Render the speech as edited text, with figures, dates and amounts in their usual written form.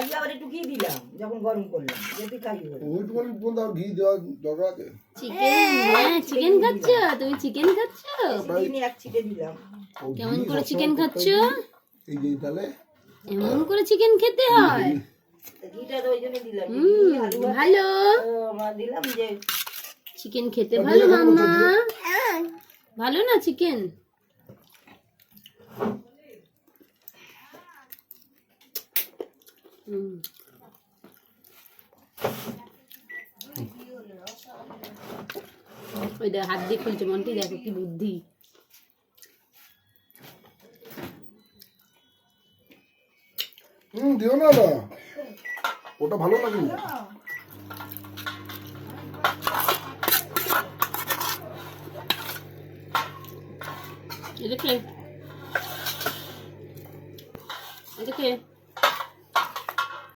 আজকে আবার একটু ঘি দিলাম যখন গরম করলাম যেতে খাইয়ে ওইটুকুনি কোন দাও ঘি দেওয়া দরকার আছে? চিকেন, হ্যাঁ চিকেন খাচ্ছ? তুমি চিকেন খাচ্ছ? দিনে এক ছিটে দিলাম। কেমন করে চিকেন খাচ্ছ? এই যে তাহলে এমন করে চিকেন খেতে হয়? ঘিটা তো ওই জন্য দিলাম ভালো দিলাম যে চিকেন খেতে ভালো মাম্মা। ভালো না চিকেন? ওই দেখ হাত দিয়ে খুলছে মন্টি, দেখো কি বুদ্ধি। দিও না না, ওটা ভালো না কিন্তু। এটা কে? এটা কে?